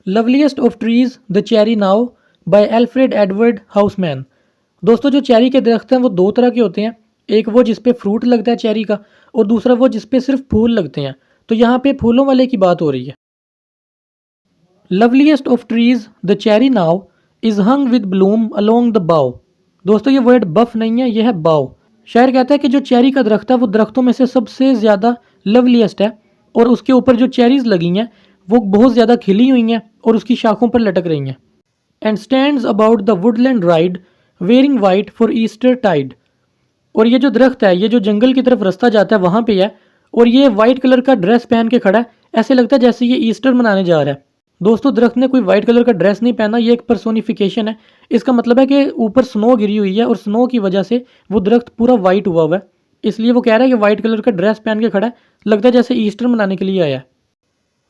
Loveliest of trees the cherry now bye Alfred Edward houseman. दोस्तों जो cherry के दरख्त हैं वो दो तरह के होते हैं, एक वो जिस पे फ्रूट लगता है चेरी का, और दूसरा वो जिस पे सिर्फ फूल लगते हैं। तो यहाँ पे फूलों वाले की बात हो रही है। Loveliest of trees the cherry now is hung with Bloom along the बाउ। दोस्तों ये वर्ड बफ नहीं है, यह है बाउ। शायर कहता है कि जो चेरी का दरख्त है वो दरख्तों में से सबसे ज़्यादा लवलीएस्ट है, और उसके ऊपर जो चेरीज लगी हैं वो बहुत ज़्यादा खिली हुई हैं और उसकी शाखों पर लटक रही हैं। And stands about the woodland ride wearing white for Eastertide. और ये जो दरख्त है ये जो जंगल की तरफ रास्ता जाता है वहाँ पे है, और ये वाइट कलर का ड्रेस पहन के खड़ा है, ऐसे लगता है जैसे ये ईस्टर मनाने जा रहा है। दोस्तों दरख्त ने कोई वाइट कलर का ड्रेस नहीं पहना, ये एक पर्सोनिफिकेशन है। इसका मतलब है कि ऊपर स्नो गिरी हुई है और स्नो की वजह से वो दरख्त पूरा वाइट हुआ हुआ है, इसलिए वो कह रहा है कि वाइट कलर का ड्रेस पहन के खड़ा है, लगता है जैसे ईस्टर मनाने के लिए आया है।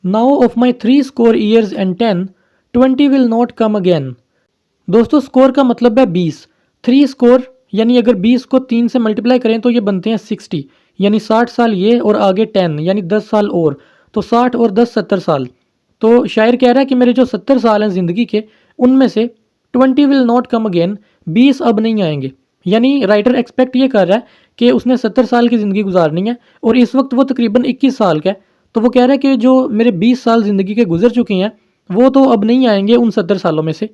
Now of my 3 and 10 20 will not come again. दोस्तों स्कोर का मतलब है 20। 3 स्कोर यानी अगर 20 को 3 से मल्टीप्लाई करें तो ये बनते हैं 60, यानी 60 साल ये, और आगे 10 यानी 10 साल और, तो 60 और 10 70 साल। तो शायर कह रहा है कि मेरे जो 70 साल हैं ज़िंदगी के, उनमें से 20 विल नॉट कम अगेन, 20 अब नहीं आएंगे। यानी राइटर एक्सपेक्ट ये कर रहा है कि उसने 70 साल की ज़िंदगी गुजारनी है और इस वक्त वो तकरीबन 21 साल का है। तो वो कह रहा है कि जो मेरे 20 साल ज़िंदगी के गुजर चुके हैं वो तो अब नहीं आएंगे उन 70 सालों में से।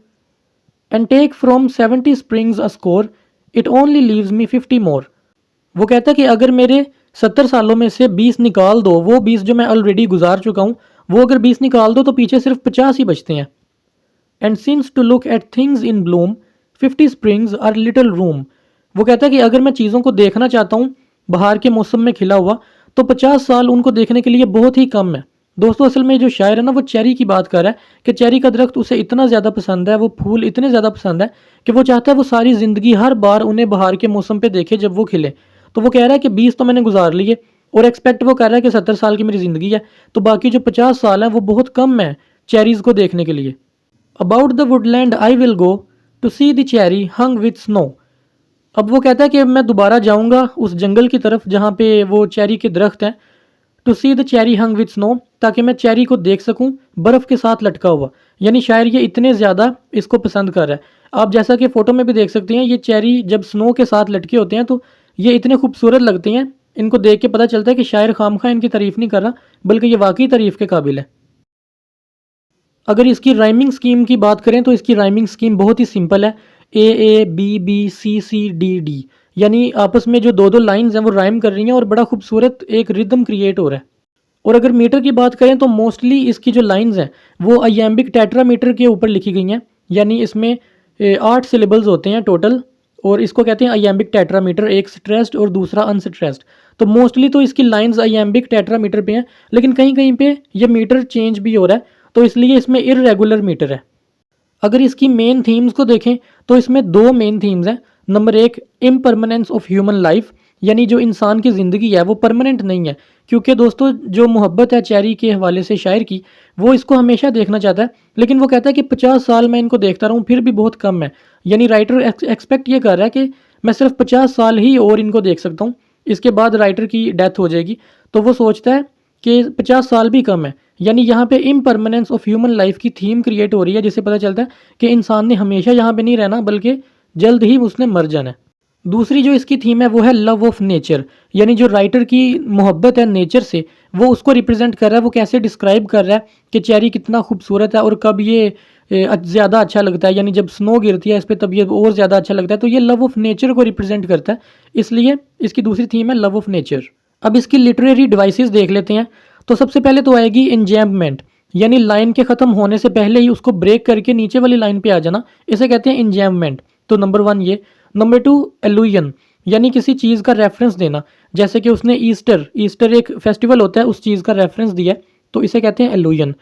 And take from 70 springs a score it only leaves me 50 more. वो कहता है कि अगर मेरे 70 सालों में से 20 निकाल दो, वो 20 जो मैं ऑलरेडी गुजार चुका हूँ, वो अगर 20 निकाल दो तो पीछे सिर्फ 50 ही बचते हैं। And since to look at things in bloom 50 springs are little room. वो कहता है कि अगर मैं चीज़ों को देखना चाहता हूँ बाहर के मौसम में खिला हुआ, तो 50 साल उनको देखने के लिए बहुत ही कम है। दोस्तों असल में जो शायर है ना वो चेरी की बात कर रहा है कि चेरी का दरख्त उसे इतना ज़्यादा पसंद है, वो फूल इतने ज़्यादा पसंद है कि वो चाहता है वो सारी ज़िंदगी हर बार उन्हें बाहर के मौसम पे देखे जब वो खिले। तो वो कह रहा है कि 20 तो मैंने गुजार लिए, और एक्सपेक्ट वो कर रहा है कि 70 साल की मेरी ज़िंदगी है, तो बाकी जो 50 साल हैं वो बहुत कम है चेरीज़ को देखने के लिए। About the woodland I will go to see the cherry hung with snow. अब वो कहता है कि मैं दोबारा जाऊंगा उस जंगल की तरफ जहाँ पे वो चेरी के दरख्त हैं, to see the cherry hung with snow, ताकि मैं चेरी को देख सकूं बर्फ़ के साथ लटका हुआ। यानी शायर ये इतने ज़्यादा इसको पसंद कर रहा है। आप जैसा कि फ़ोटो में भी देख सकते हैं, ये चेरी जब स्नो के साथ लटके होते हैं तो ये इतने खूबसूरत लगते हैं। इनको देख के पता चलता है कि शायर खामखा इनकी तारीफ़ नहीं कर रहा, बल्कि ये वाकई तारीफ़ के काबिल है। अगर इसकी राइमिंग स्कीम की बात करें तो इसकी राइमिंग स्कीम बहुत ही सिंपल है, A B B C D D, यानी आपस में जो दो दो लाइंस हैं वो राइम कर रही हैं और बड़ा खूबसूरत एक रिदम क्रिएट हो रहा है। और अगर मीटर की बात करें तो मोस्टली इसकी जो लाइंस हैं वो अयैम्बिक टेट्रामीटर के ऊपर लिखी गई हैं, यानी इसमें 8 सिलेबल्स होते हैं टोटल, और इसको कहते हैं अयैम्बिक टेट्रामीटर, एक स्ट्रेस्ड और दूसरा अनस्ट्रेस्ड। तो मोस्टली तो इसकी लाइंस अयैम्बिक टेट्रामीटर पे हैं, लेकिन कहीं कहीं पे ये मीटर चेंज भी हो रहा है, तो इसलिए इसमें इर्रेगुलर मीटर है। अगर इसकी मेन थीम्स को देखें तो इसमें 2 मेन थीम्स हैं। Number 1 impermanence of human life, यानी जो इंसान की ज़िंदगी है वो परमानेंट नहीं है, क्योंकि दोस्तों जो मोहब्बत है चेरी के हवाले से शायर की, वो इसको हमेशा देखना चाहता है, लेकिन वो कहता है कि 50 साल मैं इनको देखता रहूँ फिर भी बहुत कम है। यानी राइटर एक्सपेक्ट ये कर रहा है कि मैं सिर्फ 50 साल ही और इनको देख सकता हूँ, इसके बाद राइटर की डेथ हो जाएगी। तो वो सोचता है कि 50 साल भी कम है। यानी यहाँ पे इम्परमानेंस ऑफ ह्यूमन लाइफ की थीम क्रिएट हो रही है, जिससे पता चलता है कि इंसान ने हमेशा यहाँ पे नहीं रहना, बल्कि जल्द ही उसने मर जाना है। दूसरी जो इसकी थीम है वो है लव ऑफ नेचर, यानी जो राइटर की मोहब्बत है नेचर से, वो उसको रिप्रेजेंट कर रहा है। वो कैसे डिस्क्राइब कर रहा है कि चेरी कितना खूबसूरत है और कब ये ज़्यादा अच्छा लगता है, यानी जब स्नो गिरती है इस पर तब ये और ज़्यादा अच्छा लगता है। तो ये लव ऑफ नेचर को रिप्रेजेंट करता है, इसलिए इसकी दूसरी थीम है लव ऑफ नेचर। अब इसकी लिटरेरी डिवाइसेस देख लेते हैं। तो सबसे पहले तो आएगी इंजैम्पमेंट, यानी लाइन के ख़त्म होने से पहले ही उसको ब्रेक करके नीचे वाली लाइन पे आ जाना, इसे कहते हैं इंजैम्पमेंट। तो नंबर 1 ये। नंबर 2 एलुजन, यानी किसी चीज़ का रेफरेंस देना, जैसे कि उसने ईस्टर एक फेस्टिवल होता है उस चीज़ का रेफरेंस दिया, तो इसे कहते हैं एलुजन।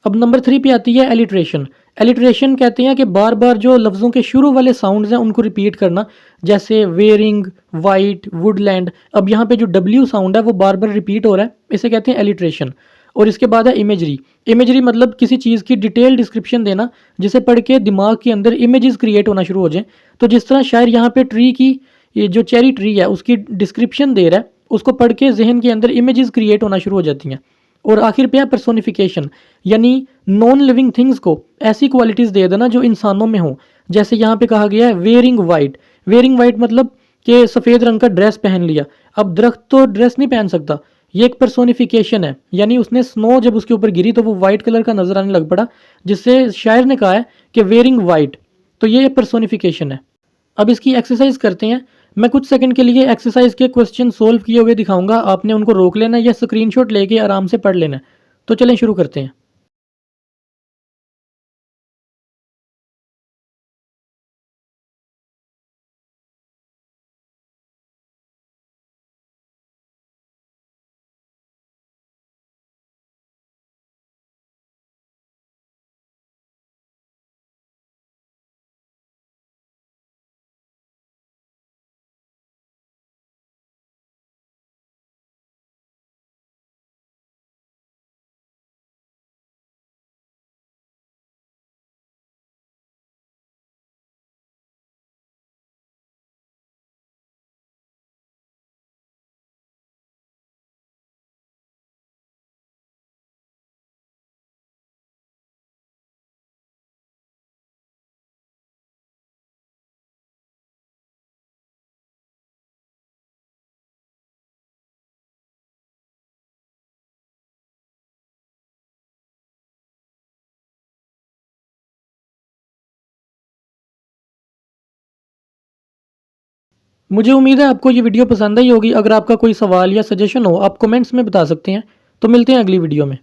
अब नंबर 3 पे आती है एलिट्रेशन। एलिट्रेशन कहते हैं कि बार बार जो लफ्ज़ों के शुरू वाले साउंड्स हैं उनको रिपीट करना, जैसे वेयरिंग, वाइट, वुडलैंड। अब यहाँ पे जो डब्ल्यू साउंड है वो बार बार रिपीट हो रहा है, इसे कहते हैं एलिट्रेशन। और इसके बाद है इमेजरी। इमेजरी मतलब किसी चीज़ की डिटेल डिस्क्रिप्शन देना, जिसे पढ़ के दिमाग के अंदर इमेजेस क्रिएट होना शुरू हो जाएं। तो जिस तरह शायर यहाँ पे ट्री की, ये जो चेरी ट्री है उसकी डिस्क्रिप्शन दे रहा है, उसको पढ़ के जहन के अंदर इमेजेस क्रिएट होना शुरू हो जाती हैं। और आखिर पे है पर्सोनिफिकेशन, यानी नॉन लिविंग थिंग्स को ऐसी क्वालिटीज़ दे देना जो इंसानों में हो। जैसे यहाँ पे कहा गया है वेयरिंग वाइट। वेयरिंग वाइट मतलब कि सफ़ेद रंग का ड्रेस पहन लिया। अब दरख्त तो ड्रेस नहीं पहन सकता, ये एक पर्सोनिफिकेशन है, यानी उसने स्नो जब उसके ऊपर गिरी तो वो वाइट कलर का नजर आने लग पड़ा, जिससे शायर ने कहा है कि वेयरिंग वाइट। तो ये पर्सोनिफिकेशन है। अब इसकी एक्सरसाइज करते हैं। मैं कुछ सेकंड के लिए एक्सरसाइज के क्वेश्चन सोल्व किए हुए दिखाऊंगा, आपने उनको रोक लेना या स्क्रीनशॉट लेके आराम से पढ़ लेना। तो चलें शुरू करते हैं। मुझे उम्मीद है आपको ये वीडियो पसंद आई होगी। अगर आपका कोई सवाल या सजेशन हो आप कमेंट्स में बता सकते हैं। तो मिलते हैं अगली वीडियो में।